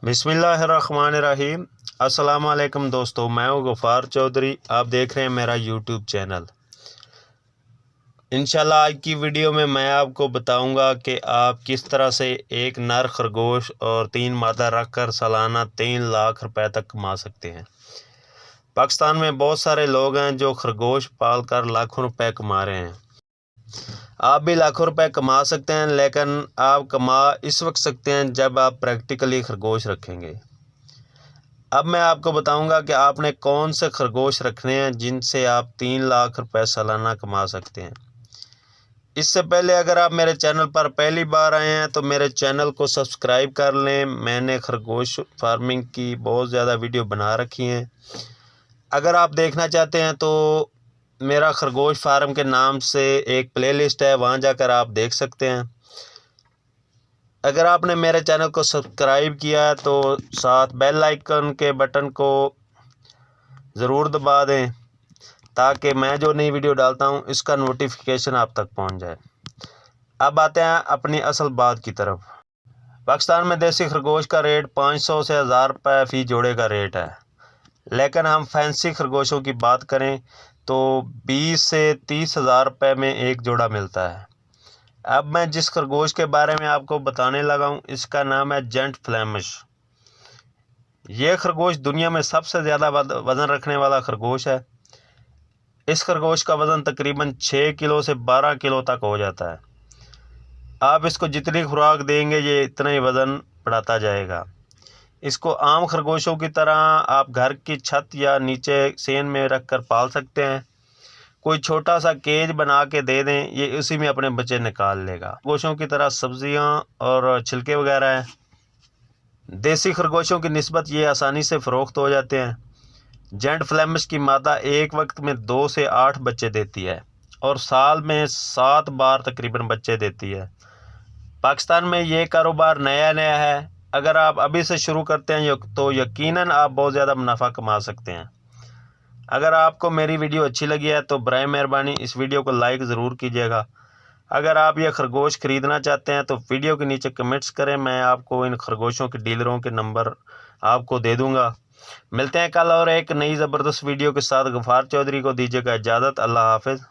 बिस्मिल्लाहिर्रहमानिर्रहीम। अस्सलाम वालेकुम दोस्तों, मैं हूँ गफ़ार चौधरी। आप देख रहे हैं मेरा यूट्यूब चैनल। इंशाल्लाह आज की वीडियो में मैं आपको बताऊंगा कि आप किस तरह से एक नर खरगोश और 3 मादा रख कर सालाना 3 लाख रुपए तक कमा सकते हैं। पाकिस्तान में बहुत सारे लोग हैं जो खरगोश पाल कर लाखों रुपए कमा रहे हैं। आप भी लाखों रुपए कमा सकते हैं, लेकिन आप कमा इस वक्त सकते हैं जब आप प्रैक्टिकली खरगोश रखेंगे। अब मैं आपको बताऊंगा कि आपने कौन से खरगोश रखने हैं जिनसे आप 3 लाख रुपए सालाना कमा सकते हैं। इससे पहले अगर आप मेरे चैनल पर पहली बार आए हैं तो मेरे चैनल को सब्सक्राइब कर लें। मैंने खरगोश फार्मिंग की बहुत ज़्यादा वीडियो बना रखी हैं। अगर आप देखना चाहते हैं तो मेरा खरगोश फार्म के नाम से एक प्लेलिस्ट है, वहां जाकर आप देख सकते हैं। अगर आपने मेरे चैनल को सब्सक्राइब किया है तो साथ बेल आइकन के बटन को ज़रूर दबा दें ताकि मैं जो नई वीडियो डालता हूं इसका नोटिफिकेशन आप तक पहुंच जाए। अब आते हैं अपनी असल बात की तरफ। पाकिस्तान में देसी खरगोश का रेट 500 से 1000 रुपये फ़ी जोड़े का रेट है, लेकिन हम फैंसी खरगोशों की बात करें तो 20 से 30 हज़ार रुपये में एक जोड़ा मिलता है। अब मैं जिस खरगोश के बारे में आपको बताने लगा हूँ इसका नाम है जेंट फ्लेमिश। ये खरगोश दुनिया में सबसे ज़्यादा वज़न रखने वाला खरगोश है। इस खरगोश का वज़न तकरीबन 6 किलो से 12 किलो तक हो जाता है। आप इसको जितनी खुराक देंगे ये इतना ही वज़न बढ़ाता जाएगा। इसको आम खरगोशों की तरह आप घर की छत या नीचे सेन में रख कर पाल सकते हैं। कोई छोटा सा केज बना के दे दें, ये उसी में अपने बच्चे निकाल लेगा। खरगोशों की तरह सब्जियां और छिलके वगैरह हैं। देसी खरगोशों की निस्बत ये आसानी से फ़रोख्त हो जाते हैं। जेंट फ्लेमिश की मादा एक वक्त में 2 से 8 बच्चे देती है और साल में 7 बार तकरीबन बच्चे देती है। पाकिस्तान में ये कारोबार नया है। अगर आप अभी से शुरू करते हैं तो यकीनन आप बहुत ज़्यादा मुनाफा कमा सकते हैं। अगर आपको मेरी वीडियो अच्छी लगी है तो बराए मेहरबानी इस वीडियो को लाइक ज़रूर कीजिएगा। अगर आप ये खरगोश ख़रीदना चाहते हैं तो वीडियो के नीचे कमेंट्स करें, मैं आपको इन खरगोशों के डीलरों के नंबर आपको दे दूंगा। मिलते हैं कल और एक नई ज़बरदस्त वीडियो के साथ। गफ़ार चौधरी को दीजिएगा इजाज़त। अल्लाह हाफ़िज़।